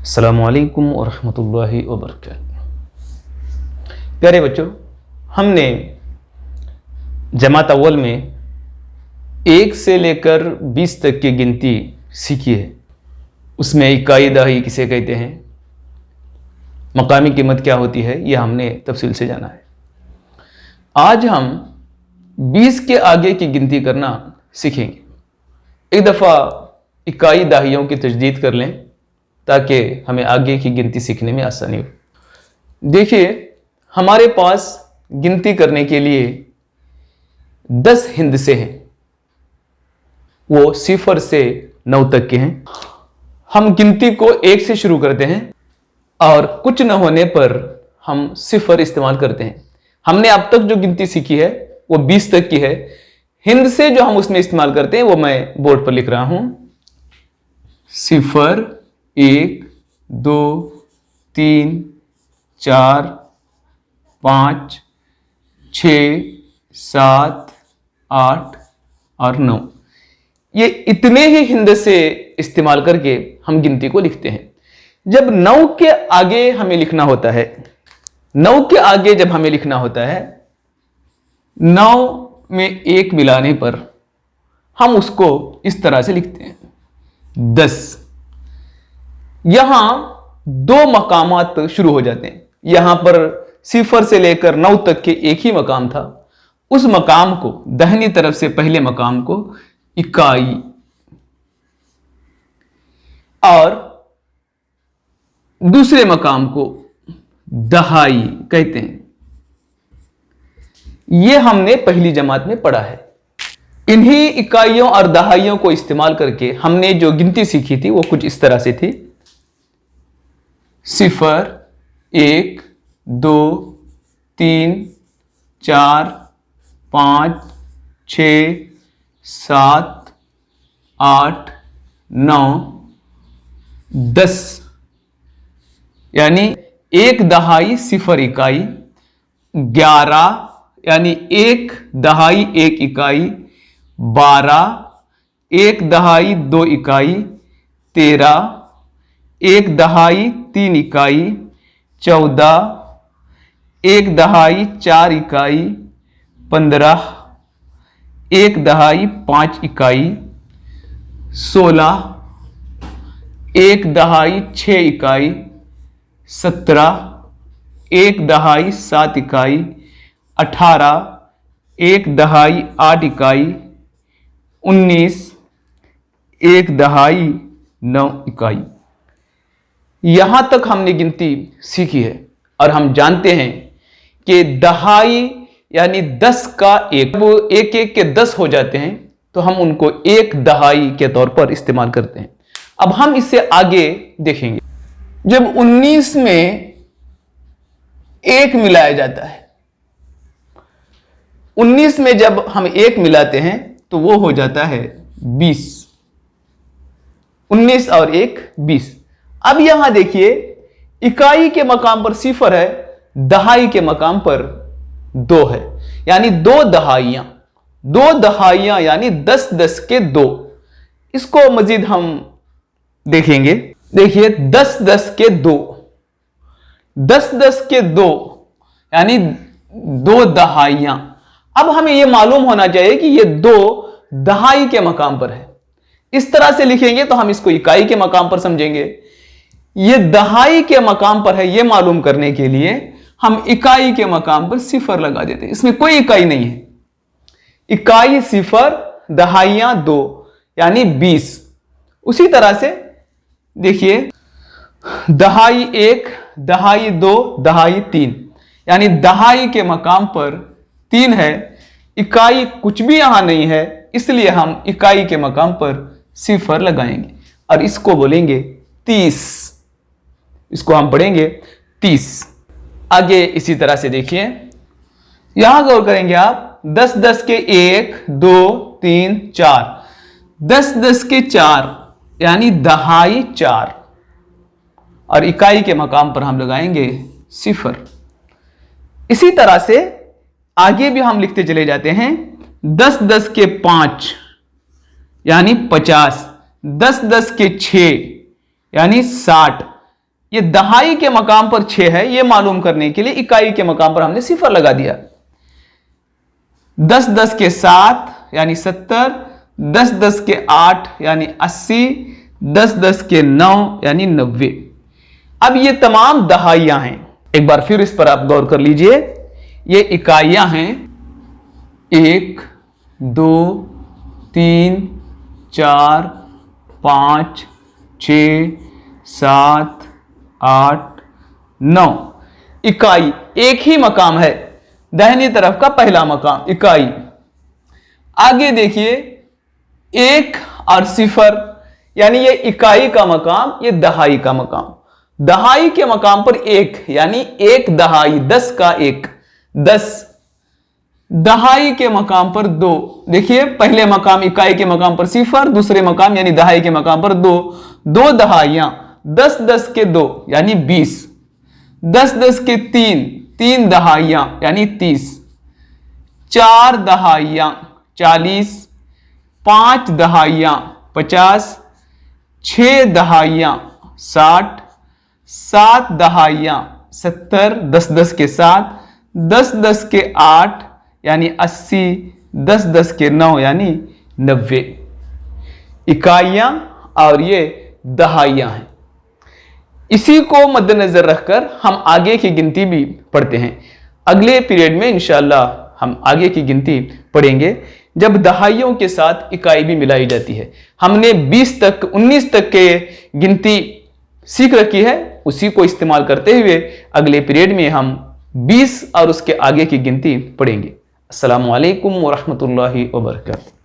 अस्सलामुअलैकुम वरहमतुल्लाहि वबरकातुहू। प्यारे बच्चों, हमने जमात अव्वल में 1 से लेकर 20 तक की गिनती सीखी है। उसमें इकाई दहाई किसे कहते हैं, मकामी कीमत क्या होती है, यह हमने तफसील से जाना है। आज हम 20 के आगे की गिनती करना सीखेंगे। एक दफ़ा इकाई दहाइयों की तजदीद कर लें ताकि हमें आगे की गिनती सीखने में आसानी हो। देखिए, हमारे पास गिनती करने के लिए 10 हिंदसे हैं, वो 0 से 9 तक के हैं। हम गिनती को 1 से शुरू करते हैं और कुछ न होने पर हम 0 इस्तेमाल करते हैं। हमने अब तक जो गिनती सीखी है वो 20 तक की है। हिंद से जो हम उसमें इस्तेमाल करते हैं वो मैं बोर्ड पर लिख रहा हूं। 0 1 2 3 4 5 6 7 8 और 9। ये इतने ही हिंद से इस्तेमाल करके हम गिनती को लिखते हैं। जब 9 के आगे हमें लिखना होता है, 9 के आगे जब हमें लिखना होता है, 9 में 1 मिलाने पर हम उसको इस तरह से लिखते हैं 10। यहां 2 मकामात शुरू हो जाते हैं। यहां पर 0 से लेकर 9 तक के एक ही मकाम था। उस मकाम को, दाहिनी तरफ से पहले मकाम को इकाई और दूसरे मकाम को दहाई कहते हैं। यह हमने पहली जमात में पढ़ा है। इन्हीं इकाइयों और दहाइयों को इस्तेमाल करके हमने जो गिनती सीखी थी वो कुछ इस तरह से थी। 0 1 2 3 4 5 6 7 8 9 10, यानी 1 दहाई 0 इकाई। 11 यानी 1 दहाई 1 इकाई। 12 1 दहाई 2 इकाई। 13 1 दहाई 3 इकाई। 14 1 दहाई 4 इकाई। 15 1 दहाई 5 इकाई। 16 1 दहाई 6 इकाई। 17 1 दहाई 7 इकाई। 18 1 दहाई 8 इकाई। 19 1 दहाई 9 इकाई। यहां तक हमने गिनती सीखी है और हम जानते हैं कि दहाई यानी 10 का 1, वो 1 1 के 10 हो जाते हैं तो हम उनको 1 दहाई के तौर पर इस्तेमाल करते हैं। अब हम इससे आगे देखेंगे। जब 19 में 1 मिलाया जाता है, 19 में जब हम 1 मिलाते हैं तो वो हो जाता है 20। 19 और 1 20। अब यहां देखिए, इकाई के मकाम पर 0 है, दहाई के मकाम पर 2 है, यानी 2 दहाइयां। 2 दहाइयां यानी 10 10 के 2। इसको मजीद हम देखेंगे। देखिए, 10 10 के 2, 10 10 के 2 यानी 2 दहाइयां। अब हमें यह मालूम होना चाहिए कि यह 2 दहाई के मकाम पर है। इस तरह से लिखेंगे तो हम इसको इकाई के मकाम पर समझेंगे। यह दहाई के मकाम पर है, यह मालूम करने के लिए हम इकाई के मकाम पर 0 लगा देते हैं। इसमें कोई इकाई नहीं है। इकाई 0, दहाइयां 2 यानी 20। उसी तरह से देखिए, दहाई 1, दहाई 2, दहाई 3, यानी दहाई के मकाम पर 3 है। इकाई कुछ भी यहां नहीं है, इसलिए हम इकाई के मकाम पर 0 लगाएंगे और इसको बोलेंगे 30। इसको हम पढ़ेंगे 30। आगे इसी तरह से देखिए, यहां गौर करेंगे आप। 10 10 के 1 2 3 4, 10 10 के 4 यानी दहाई 4 और इकाई के मकाम पर हम लगाएंगे 0। इसी तरह से आगे भी हम लिखते चले जाते हैं। 10 10 के 5 यानी 50। 10 10 के 6 यानी 60। ये दहाई के मकाम पर 6 है, ये मालूम करने के लिए इकाई के मकाम पर हमने सिफर लगा दिया। 10 10 के 7 यानी 70, 10 10 के 8 यानी 80, 10 10 के 9 यानी 90। अब ये तमाम दहाइयां हैं, एक बार फिर इस पर आप गौर कर लीजिए। ये इकाइयां हैं 1 2 3 4 5 6 7 8 9 इकाई। एक ही मकाम है, दाहिनी तरफ का पहला मकाम इकाई। आगे देखिए 1 और 0 यानी ये इकाई का मकाम, ये दहाई का मकाम। दहाई के मकाम पर 1 यानी 1 दहाई, 10 का 1 10। दहाई के मकाम पर 2, देखिए पहले मकाम इकाई के मकाम पर 0, दूसरे मकाम यानी दहाई के मकाम पर 2। 2 दहाइयां, 10 10 के 2 यानी 20, 10 10 के 3, 3 दहाइयां यानी 30, 4 दहाइयां 40, 5 दहाइयां 50, 6 दहाइयां 60, 7 दहाइयां 70, 10 10 के 7, 10 10 के 8 यानी 80, 10 10 के 9 यानी 90 इकाइयां और ये दहाइयां हैं। इसी को मद्देनजर रखकर हम आगे की गिनती भी पढ़ते हैं। अगले पीरियड में इंशाअल्लाह हम आगे की गिनती पढ़ेंगे जब दहाइयों के साथ इकाई भी मिलाई जाती है। हमने 20 तक 19 तक के गिनती सीख रखी है, उसी को इस्तेमाल करते हुए अगले पीरियड में हम 20 और उसके आगे की गिनती पढ़ेंगे। अस्सलामु अलैकुम व रहमतुल्लाहि व बरकातुहू।